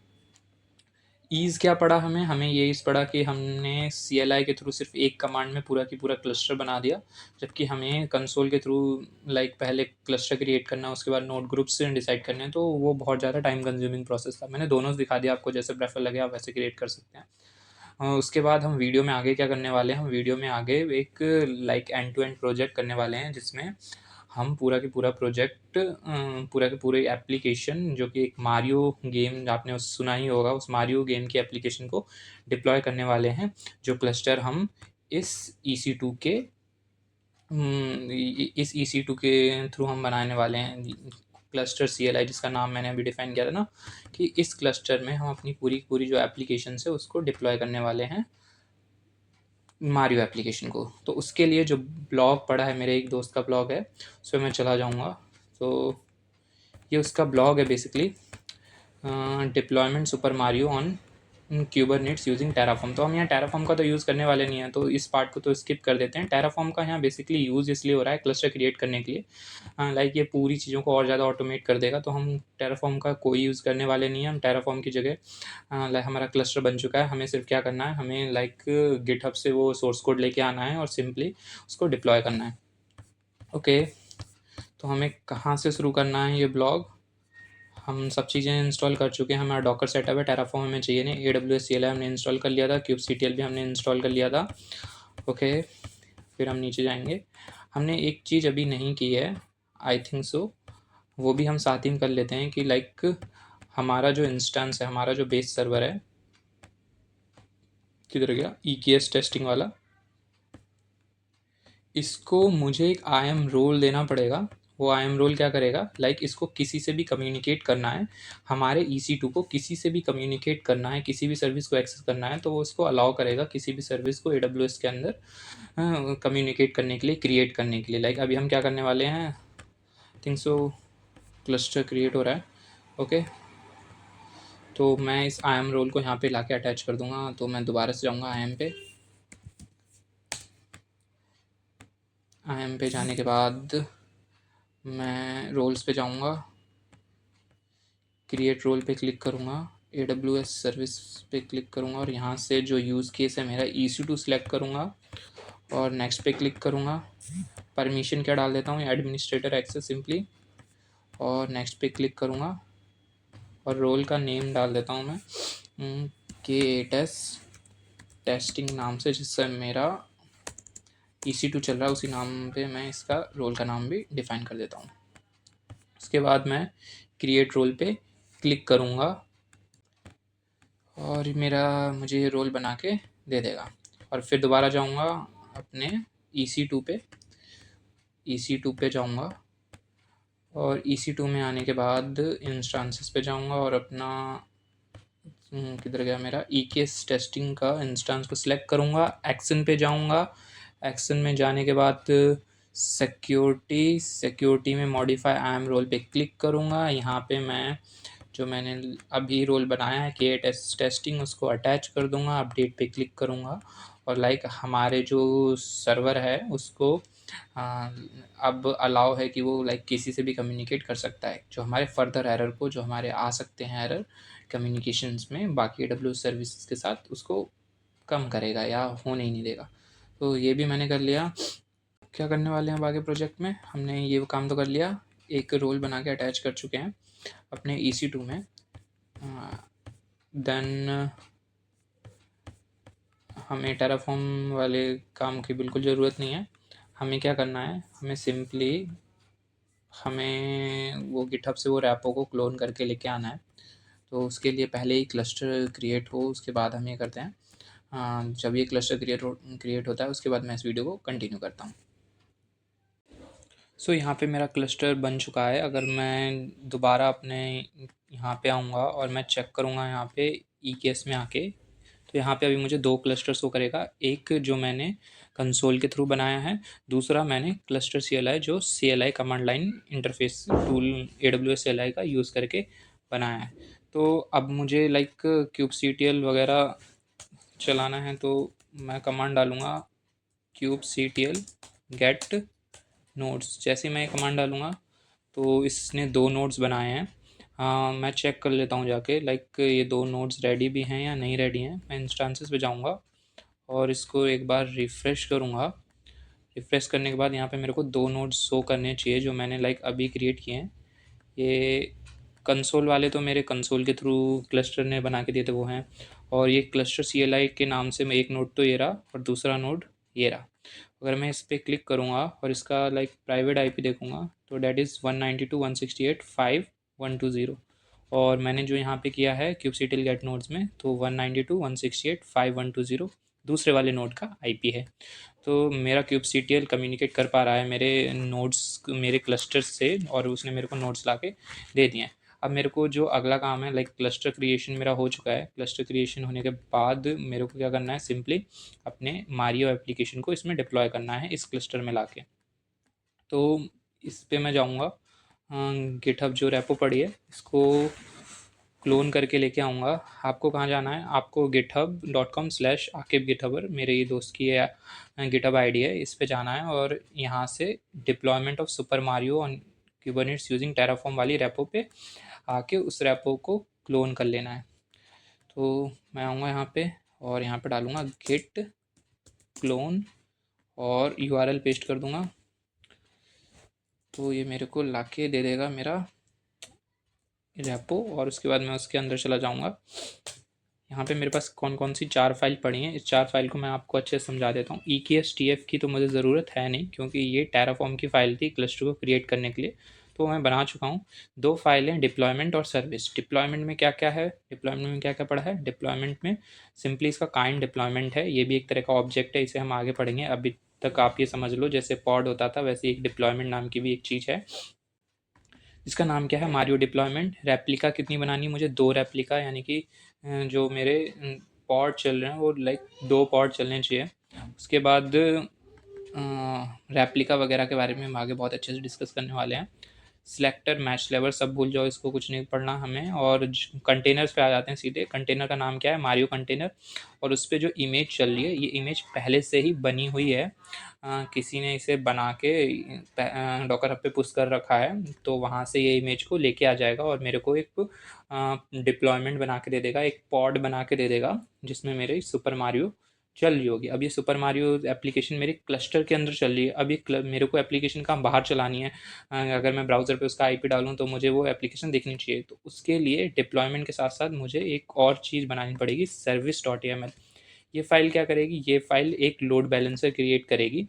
ईज़ क्या पड़ा हमें, ये ईज़ पड़ा कि हमने CLI के थ्रू सिर्फ एक कमांड में पूरा की पूरा क्लस्टर बना दिया, जबकि हमें कंसोल के थ्रू पहले क्लस्टर क्रिएट करना, उसके बाद नोड ग्रुप्स डिसाइड करने हैं, तो वो बहुत ज़्यादा टाइम कंज्यूमिंग प्रोसेस था। मैंने दोनों दिखा दिया आपको, जैसे प्रेफर लगे आप वैसे क्रिएट कर सकते हैं। उसके बाद हम वीडियो में आगे क्या करने वाले हैं, हम वीडियो में आगे एक एंड टू एंड प्रोजेक्ट करने वाले हैं, जिसमें हम पूरा के पूरा प्रोजेक्ट, पूरा के पूरे एप्लीकेशन, जो कि एक मारियो गेम आपने उस सुना ही होगा, उस मारियो गेम की एप्लीकेशन को डिप्लॉय करने वाले हैं, जो क्लस्टर हम इस EC2 के इस EC2 के थ्रू हम बनाने वाले हैं। क्लस्टर CLI, जिसका नाम मैंने अभी डिफाइन किया था ना, कि इस क्लस्टर में हम अपनी पूरी पूरी जो एप्लीकेशन है उसको डिप्लॉय करने वाले हैं, मारियो एप्लीकेशन को। तो उसके लिए जो ब्लॉग पड़ा है, मेरे एक दोस्त का ब्लॉग है, उस पर मैं चला जाऊँगा। तो ये उसका ब्लॉग है basically, deployment Super Mario on Kubernetes using Terraform. तो हम यहाँ टेराफॉर्म का तो यूज़ करने वाले नहीं हैं, तो इस पार्ट को तो स्किप कर देते हैं। टेराफॉर्म का यहाँ बेसिकली यूज़ इसलिए हो रहा है क्लस्टर क्रिएट करने के लिए, ये पूरी चीज़ों को और ज़्यादा ऑटोमेट कर देगा। तो हम टेराफॉर्म का कोई यूज़ करने वाले नहीं हैं। हम टेराफॉर्म की जगह हमारा क्लस्टर बन चुका है, हमें सिर्फ क्या करना है, हमें गिटहब से वो सोर्स कोड लेके आना है और सिंपली उसको डिप्लॉय करना है। ओके, तो हमें कहाँ से शुरू करना है ये ब्लॉग। हम सब चीज़ें इंस्टॉल कर चुके हैं, हमारा डॉकर सेटअप है, टेराफॉर्म हमें चाहिए नहीं, AWS CLI हमने इंस्टॉल कर लिया था, kubectl भी हमने इंस्टॉल कर लिया था। ओके, फिर हम नीचे जाएंगे। हमने एक चीज़ अभी नहीं की है, आई थिंक सो, वो भी हम साथ ही में कर लेते हैं कि हमारा जो इंस्टेंस है, हमारा जो बेस सर्वर है, किधर गया, EKS टेस्टिंग वाला, इसको मुझे एक IAM रोल देना पड़ेगा। वो IAM रोल क्या करेगा, इसको किसी से भी कम्युनिकेट करना है, हमारे EC2 को किसी से भी कम्युनिकेट करना है, किसी भी सर्विस को एक्सेस करना है, तो वो उसको अलाउ करेगा किसी भी सर्विस को AWS के अंदर कम्युनिकेट करने के लिए, क्रिएट करने के लिए। अभी हम क्या करने वाले हैं, थिंक सो क्लस्टर क्रिएट हो रहा है। ओके, तो मैं इस IAM रोल को यहाँ पे लाके अटैच कर दूंगा। तो मैं दोबारा से जाऊँगा IAM पे। IAM पे जाने के बाद मैं रोल्स पे जाऊँगा, क्रिएट रोल पे क्लिक करूँगा, AWS सर्विस पे क्लिक करूँगा और यहाँ से जो यूज़ केस है मेरा EC2 सेलेक्ट करूँगा और नेक्स्ट पे क्लिक करूँगा। परमिशन क्या डाल देता हूँ, एडमिनिस्ट्रेटर एक्सेस सिंपली, और नेक्स्ट पे क्लिक करूँगा और रोल का नेम डाल देता हूँ मैं K8s टेस्टिंग नाम से, जिससे मेरा EC2 चल रहा है, उसी नाम पे मैं इसका रोल का नाम भी डिफ़ाइन कर देता हूँ। उसके बाद मैं क्रिएट रोल पे क्लिक करूँगा और मुझे ये रोल बना के दे देगा। और फिर दोबारा जाऊँगा अपने EC2 पे जाऊँगा और EC2 में आने के बाद इंस्टांसेस पे जाऊँगा और अपना किधर गया मेरा EKS टेस्टिंग का इंस्टांस को सिलेक्ट करूँगा, एक्शन पे जाऊँगा। एक्शन में जाने के बाद सिक्योरिटी में मॉडिफाई IAM रोल पे क्लिक करूँगा। यहाँ पे मैंने अभी रोल बनाया है K8s टेस्टिंग, उसको अटैच कर दूँगा, अपडेट पे क्लिक करूँगा और हमारे जो सर्वर है उसको अब अलाउ है कि वो किसी से भी कम्युनिकेट कर सकता है, जो हमारे फर्दर एरर को, जो हमारे आ सकते हैं एरर कम्युनिकेशंस में बाकी AWS सर्विसेज के साथ, उसको कम करेगा या होने ही नहीं देगा। तो ये भी मैंने कर लिया। क्या करने वाले हैं अब आगे प्रोजेक्ट में, हमने ये काम तो कर लिया, एक रोल बना के अटैच कर चुके हैं अपने EC2 में। देन हमें टेराफॉर्म वाले काम की बिल्कुल ज़रूरत नहीं है। हमें क्या करना है, हमें वो गिटहब से वो रैपो को क्लोन करके लेके आना है। तो उसके लिए पहले ही क्लस्टर क्रिएट हो, उसके बाद हम ये करते हैं। जब ये क्लस्टर क्रिएट होता है उसके बाद मैं इस वीडियो को कंटिन्यू करता हूँ। सो यहाँ पे मेरा क्लस्टर बन चुका है। अगर मैं दोबारा अपने यहाँ पे आऊँगा और मैं चेक करूँगा यहाँ पे EKS में आके, तो यहाँ पे अभी मुझे 2 क्लस्टर शो करेगा। एक जो मैंने कंसोल के थ्रू बनाया है, दूसरा मैंने क्लस्टर CLI जो CLI command line interface tool AWS CLI का यूज़ करके बनाया है। तो अब मुझे लाइक kubectl वगैरह चलाना है, तो मैं कमांड डालूँगा kubectl get नोड्स। जैसे मैं कमांड डालूँगा तो इसने 2 नोड्स बनाए हैं। मैं चेक कर लेता हूँ जाके, लाइक ये 2 नोड्स रेडी भी हैं या नहीं रेडी हैं। मैं इंस्टांसेस पे जाऊँगा और इसको एक बार रिफ़्रेश करूँगा। रिफ़्रेश करने के बाद यहाँ पे मेरे को 2 नोड्स शो करने चाहिए जो मैंने लाइक अभी क्रिएट किए हैं। ये कंसोल वाले तो मेरे कंसोल के थ्रू क्लस्टर ने बना के दिए थे, वो हैं। और ये क्लस्टर CLI के नाम से मैं एक नोड तो ये रहा और दूसरा नोड ये रहा। अगर मैं इस पर क्लिक करूँगा और इसका लाइक प्राइवेट IP देखूँगा तो डैट इज़ 192.168.5.120। और मैंने जो यहाँ पे किया है kubectl गेट नोड्स में, तो 192.168.5.120 दूसरे वाले नोड का IP है। तो मेरा kubectl कम्युनिकेट कर पा रहा है मेरे नोड्स, मेरे क्लस्टर से, और उसने मेरे को नोड्स ला के दे दिए हैं। अब मेरे को जो अगला काम है, लाइक क्लस्टर क्रिएशन मेरा हो चुका है। क्लस्टर क्रिएशन होने के बाद मेरे को क्या करना है, सिंपली अपने मारियो एप्लीकेशन को इसमें डिप्लॉय करना है इस क्लस्टर में लाके। तो इस पे मैं जाऊँगा, गिटहब जो रेपो पड़ी है इसको क्लोन करके लेके आऊँगा। आपको कहाँ जाना है, आपको github.com/आकिब गिटहबर, मेरे ये दोस्त की गिटहब ID है, इस पे जाना है और यहाँ से deployment of Super Mario on Kubernetes using Terraform वाली रेपो पे आके उस रेपो को क्लोन कर लेना है। तो मैं आऊँगा यहाँ पे और यहाँ पे डालूँगा git क्लोन और URL पेस्ट कर दूँगा। तो ये मेरे को लाके दे देगा मेरा रेपो, और उसके बाद मैं उसके अंदर चला जाऊँगा। यहाँ पे मेरे पास कौन कौन सी 4 फाइल पड़ी हैं, इस 4 फाइल को मैं आपको अच्छे से समझा देता हूँ। EKS TF की तो मुझे ज़रूरत है नहीं, क्योंकि ये टेराफॉर्म की फ़ाइल थी क्लस्टर को क्रिएट करने के लिए, तो मैं बना चुका हूँ। 2 फाइलें डिप्लॉयमेंट और सर्विस। डिप्लॉयमेंट में क्या क्या है, डिप्लॉयमेंट में क्या क्या पड़ा है, डिप्लॉयमेंट में सिंपली इसका काइंड डिप्लॉयमेंट है, ये भी एक तरह का ऑब्जेक्ट है, इसे हम आगे पढ़ेंगे। अभी तक आप ये समझ लो जैसे पॉड होता था, वैसे एक डिप्लॉयमेंट नाम की भी एक चीज़ है। इसका नाम क्या है, मारियो डिप्लॉयमेंट। रेप्लिका कितनी बनानी है मुझे, 2 रेप्लिका, यानी कि जो मेरे पॉड चल रहे हैं वो लाइक 2 पॉड चलने चाहिए। उसके बाद रेप्लिका वगैरह के बारे में हम आगे बहुत अच्छे से डिस्कस करने वाले हैं। सिलेक्टर, मैच लेवल सब भूल जाओ, इसको कुछ नहीं पढ़ना हमें। और कंटेनर्स पे आ जाते हैं सीधे। कंटेनर का नाम क्या है, मारियो कंटेनर। और उस पर जो इमेज चल रही है, ये इमेज पहले से ही बनी हुई है, किसी ने इसे बना के डॉकर हब पे पुश कर रखा है, तो वहाँ से ये इमेज को लेके आ जाएगा और मेरे को एक डिप्लॉयमेंट बना के दे देगा, एक पॉड बना के दे देगा जिसमें मेरे सुपर मारियो चल रही होगी। अब ये सुपर मारियो एप्लीकेशन मेरे क्लस्टर के अंदर चल रही है। अब ये मेरे को एप्लीकेशन कहाँ बाहर चलानी है, अगर मैं ब्राउज़र पे उसका IP डालूँ तो मुझे वो एप्लीकेशन दिखनी चाहिए। तो उसके लिए डिप्लॉयमेंट के साथ साथ मुझे एक और चीज़ बनानी पड़ेगी, service.aml। ये फ़ाइल क्या करेगी, ये फ़ाइल एक लोड बैलेंसर क्रिएट करेगी।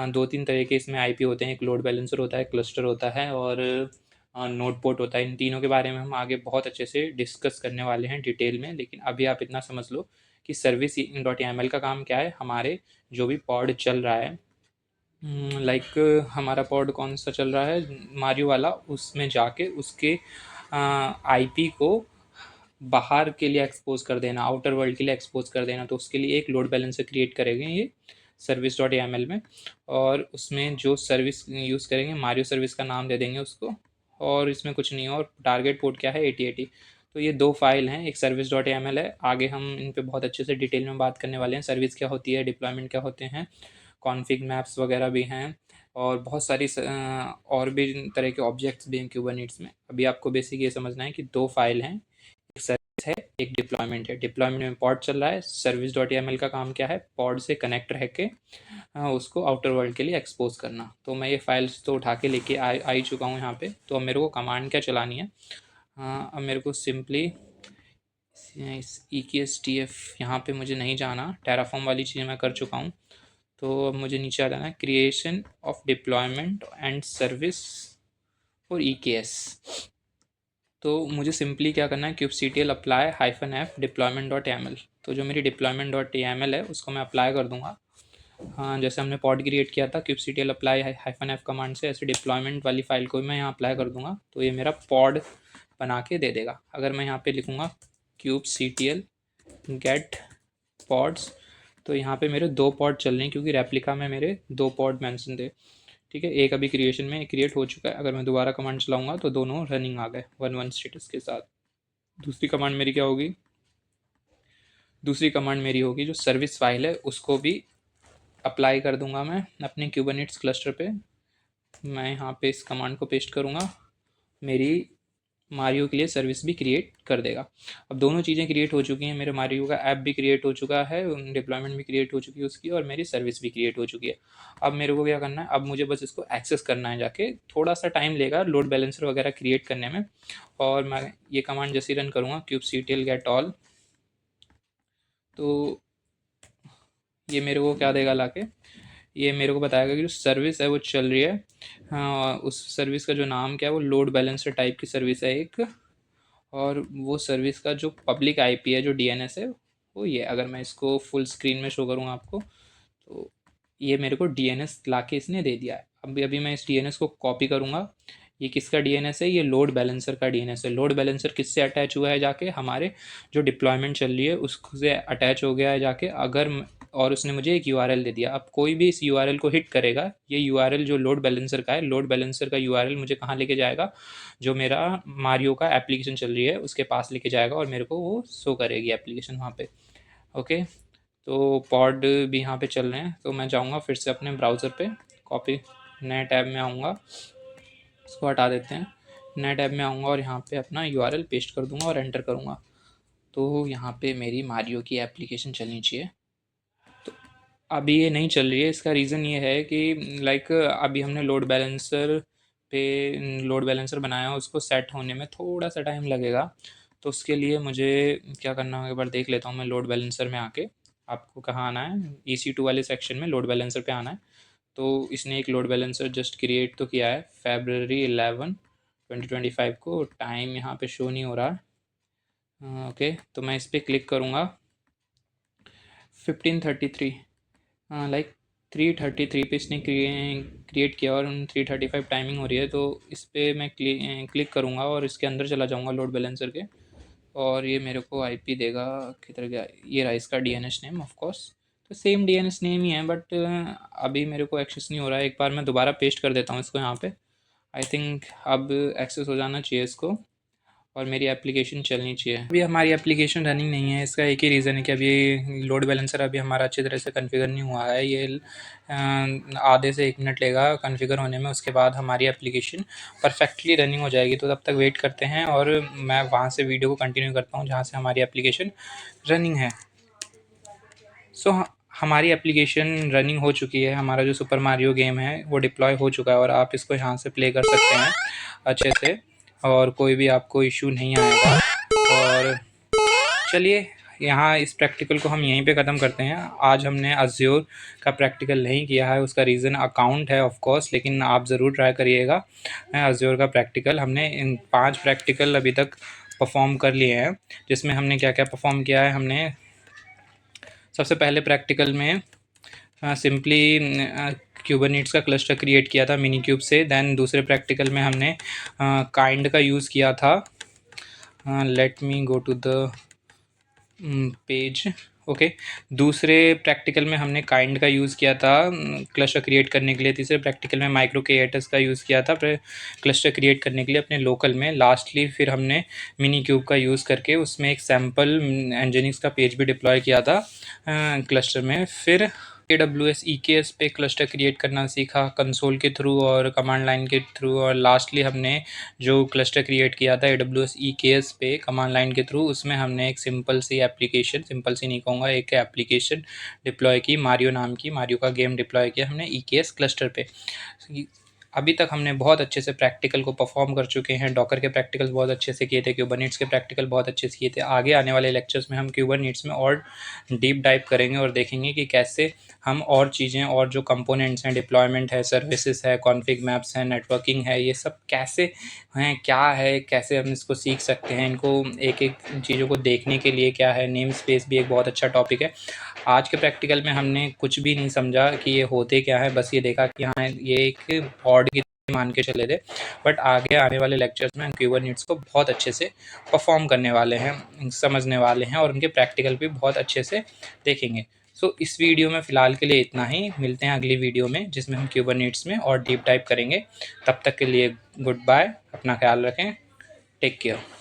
2-3 तरह के इसमें IP होते हैं, एक लोड बैलेंसर होता है, क्लस्टर होता है और नोड पोर्ट होता है। इन तीनों के बारे में हम आगे बहुत अच्छे से डिस्कस करने वाले हैं डिटेल में, लेकिन अभी आप इतना समझ लो कि service.aml का काम क्या है। हमारे जो भी पॉड चल रहा है, लाइक हमारा पॉड कौन सा चल रहा है, मारियो वाला, उसमें जाके उसके IP को बाहर के लिए एक्सपोज कर देना, आउटर वर्ल्ड के लिए एक्सपोज कर देना। तो उसके लिए एक लोड बैलेंसर क्रिएट करेंगे ये service.aml में, और उसमें जो सर्विस यूज़ करेंगे, मारियो सर्विस का नाम दे देंगे उसको, और इसमें कुछ नहीं है। और टारगेट पोर्ट क्या है, 8080। तो ये 2 फाइल हैं, एक service.aml है। आगे हम इन पे बहुत अच्छे से डिटेल में बात करने वाले हैं, सर्विस क्या होती है, डिप्लॉयमेंट क्या होते हैं, कॉन्फ़िग मैप्स वगैरह भी हैं, और बहुत सारी और भी तरह के ऑब्जेक्ट्स भी हैं क्यूबरनेट्स में। अभी आपको बेसिक ये समझना है कि 2 फाइल हैं, एक सर्विस है, एक डिप्लॉयमेंट है। डिप्लॉयमेंट में पॉड चल रहा है, service.aml का काम क्या है, पॉड से कनेक्ट रह के उसको आउटर वर्ल्ड के लिए एक्सपोज करना। तो मैं ये फाइल्स तो उठा के लेके आ ही चुका हूँ यहाँ पे। तो अब मेरे को कमांड क्या चलानी है, अब मेरे को सिंपली इस EKS TF, यहाँ पे मुझे नहीं जाना, टेराफॉर्म वाली चीज़ें मैं कर चुका हूँ। तो अब मुझे नीचे आ जाना है, creation of deployment and service for EKS। तो मुझे सिंपली क्या करना है, kubectl अप्लाई -f deployment.yaml। तो जो मेरी deployment.yaml है उसको मैं अप्लाई कर दूंगा। हाँ, जैसे हमने पॉड क्रिएट किया था kubectl अप्लाई -f कमांड से, ऐसे डिप्लॉयमेंट वाली फाइल को मैं यहाँ अप्लाई कर दूंगा तो ये मेरा पॉड बना के दे देगा। अगर मैं यहाँ पे लिखूँगा kubectl गेट पॉड्स, तो यहाँ पे मेरे 2 पॉड चल रहे हैं क्योंकि रेप्लिका में मेरे 2 पॉड मेंशन थे। ठीक है, एक अभी क्रिएशन में क्रिएट हो चुका है। अगर मैं दोबारा कमांड चलाऊंगा तो दोनों रनिंग आ गए 1-1 स्टेटस के साथ। दूसरी कमांड मेरी क्या होगी, दूसरी कमांड मेरी होगी जो सर्विस फाइल है उसको भी अप्लाई कर दूंगा मैं अपने क्यूबरनेट्स क्लस्टर पे। मैं यहाँ पे इस कमांड को पेस्ट करूँगा, मेरी मारियो के लिए सर्विस भी क्रिएट कर देगा। अब दोनों चीज़ें क्रिएट हो चुकी हैं, मेरे मारियो का ऐप भी क्रिएट हो चुका है, डिप्लॉयमेंट भी क्रिएट हो चुकी है उसकी, और मेरी सर्विस भी क्रिएट हो चुकी है। अब मेरे को क्या करना है, अब मुझे बस इसको एक्सेस करना है जाके। थोड़ा सा टाइम लेगा लोड बैलेंसर वगैरह क्रिएट करने में। और मैं ये कमांड जैसे रन करूँगा kubectl गेट ऑल, तो ये मेरे को क्या देगा लाके, ये मेरे को बताएगा कि जो सर्विस है वो चल रही है। हाँ, उस सर्विस का जो नाम क्या है, वो लोड बैलेंसर टाइप की सर्विस है एक। और वो सर्विस का जो पब्लिक आईपी है, जो डीएनएस है, वो ये। अगर मैं इसको फुल स्क्रीन में शो करूँगा आपको, तो ये मेरे को डीएनएस लाके इसने दे दिया है। अभी अभी मैं इस डीएनएस को कॉपी करूँगा। ये किसका डीएनएस है, ये लोड बैलेंसर का डीएनएस है। लोड बैलेंसर किससे अटैच हुआ है जाके, हमारे जो डिप्लॉयमेंट चल रही है उससे अटैच हो गया है जाके। अगर और उसने मुझे एक यूआरएल दे दिया। अब कोई भी इस यूआरएल को हिट करेगा, ये यूआरएल जो लोड बैलेंसर का है, लोड बैलेंसर का यूआरएल मुझे कहाँ लेके जाएगा, जो मेरा मारियो का एप्लीकेशन चल रही है उसके पास लेके जाएगा, और मेरे को वो शो करेगी एप्लीकेशन वहाँ पे। ओके, तो पॉड भी यहाँ पे चल रहे हैं। तो मैं जाऊँगा फिर से अपने ब्राउज़र पे, कॉपी, नए टैब में आऊँगा, इसको हटा देते हैं। नए टैब में आऊँगा और यहाँ पे अपना यूआरएल पेस्ट कर दूँगा और एंटर करूँगा। तो यहाँ पे मेरी मारियो की एप्लीकेशन चलनी चाहिए। तो अभी ये नहीं चल रही है, इसका रीज़न ये है कि लाइक अभी हमने लोड बैलेंसर पे लोड बैलेंसर बनाया, उसको सेट होने में थोड़ा सा टाइम लगेगा। तो उसके लिए मुझे क्या करना है, एक बार देख लेता हूँ मैं लोड बैलेंसर में आके। आपको कहाँ आना है, EC2 वाले सेक्शन में लोड बैलेंसर पे आना है। तो इसने एक लोड बैलेंसर जस्ट क्रिएट तो किया है, February 11 2025 को। टाइम यहाँ पे शो नहीं हो रहा है। ओके, तो मैं इस पर क्लिक करूँगा। 15:33, हाँ लाइक 3:33 पे इसने क्रिएट किया और 3:35 टाइमिंग हो रही है। तो इस पर मैं क्लिक करूँगा और इसके अंदर चला जाऊँगा लोड बैलेंसर के, और ये मेरे को आईपी देगा। किधर गया, ये रहा इसका डीएनएस नेम। ऑफ कोर्स तो सेम डीएनएस नेम ही है, बट अभी मेरे को एक्सेस नहीं हो रहा है। एक बार मैं दोबारा पेस्ट कर देता हूँ इसको यहाँ पे। आई थिंक अब एक्सेस हो जाना चाहिए इसको, और मेरी एप्लीकेशन चलनी चाहिए। अभी हमारी एप्लीकेशन रनिंग नहीं है, इसका एक ही रीज़न है कि अभी लोड बैलेंसर अभी हमारा अच्छी तरह से कॉन्फ़िगर नहीं हुआ है। ये आधे से 1 मिनट लेगा कॉन्फ़िगर होने में, उसके बाद हमारी एप्लीकेशन परफेक्टली रनिंग हो जाएगी। तो तब तक वेट करते हैं और मैं वहाँ से वीडियो को कंटिन्यू करता हूँ जहाँ से हमारी एप्लीकेशन रनिंग है। सो हमारी एप्लीकेशन रनिंग हो चुकी है। हमारा जो सुपर मारियो गेम है वो डिप्लॉय हो चुका है, और आप इसको यहाँ से प्ले कर सकते हैं अच्छे से, और कोई भी आपको इशू नहीं आएगा। और चलिए, यहाँ इस प्रैक्टिकल को हम यहीं पे ख़त्म करते हैं। आज हमने अज़्योर का प्रैक्टिकल नहीं किया है, उसका रीज़न अकाउंट है ऑफ कोर्स, लेकिन आप ज़रूर ट्राई करिएगा अज़्योर का प्रैक्टिकल। हमने इन 5 प्रैक्टिकल अभी तक परफॉर्म कर लिए हैं, जिसमें हमने क्या क्या परफॉर्म किया है। हमने सबसे पहले प्रैक्टिकल में सिंपली क्यूबरनेट्स का क्लस्टर क्रिएट किया था मिनी क्यूब से। दैन दूसरे प्रैक्टिकल में हमने काइंड का यूज़ किया था। Let me go to the page. Okay, दूसरे प्रैक्टिकल में हमने काइंड का यूज़ किया था क्लस्टर क्रिएट करने के लिए। तीसरे प्रैक्टिकल में माइक्रो केएटस का यूज़ किया था क्लस्टर क्रिएट करने के लिए अपने लोकल में। लास्टली फिर हमने मिनी क्यूब का यूज़ करके उसमें एक सैम्पल एनजीनिक्स का पेज भी डिप्लॉय किया था क्लस्टर में। फिर AWS EKS पे क्लस्टर क्रिएट करना सीखा कंसोल के थ्रू और कमांड लाइन के थ्रू। और लास्टली हमने जो क्लस्टर क्रिएट किया था AWS EKS पे कमांड लाइन के थ्रू, उसमें हमने एक सिंपल सी एप्लीकेशन, सिंपल सी नहीं कहूँगा, एक एप्लीकेशन डिप्लॉय की, मारियो नाम की, मारियो का गेम डिप्लॉय किया हमने EKS क्लस्टर पे। अभी तक हमने बहुत अच्छे से प्रैक्टिकल को परफॉर्म कर चुके हैं। डॉकर के प्रैक्टिकल बहुत अच्छे से किए थे, क्यूबरनेट्स के प्रैक्टिकल बहुत अच्छे से किए थे। आगे आने वाले लेक्चर्स में हम क्यूबरनेट्स में और डीप डाइव करेंगे और देखेंगे कि कैसे हम और चीज़ें और जो कंपोनेंट्स हैं, डिप्लॉयमेंट है, सर्विसेज है, कॉन्फ़िग मैप्स हैं, नेटवर्किंग है, ये सब कैसे हैं, क्या है, कैसे हम इसको सीख सकते हैं, इनको एक-एक चीज़ों को देखने के लिए क्या है। नेम स्पेस भी एक बहुत अच्छा टॉपिक है। आज के प्रैक्टिकल में हमने कुछ भी नहीं समझा कि ये होते क्या है, बस ये देखा कि हाँ, ये एक पॉड की मान के चले थे। बट आगे आने वाले लेक्चर्स में हम क्यूबरनेट्स को बहुत अच्छे से परफॉर्म करने वाले हैं, समझने वाले हैं और उनके प्रैक्टिकल भी बहुत अच्छे से देखेंगे। सो इस वीडियो में फ़िलहाल के लिए इतना ही। मिलते हैं अगली वीडियो में जिसमें हम क्यूबरनेट्स में और डीप डाइव करेंगे। तब तक के लिए गुड बाय, अपना ख्याल रखें, टेक केयर।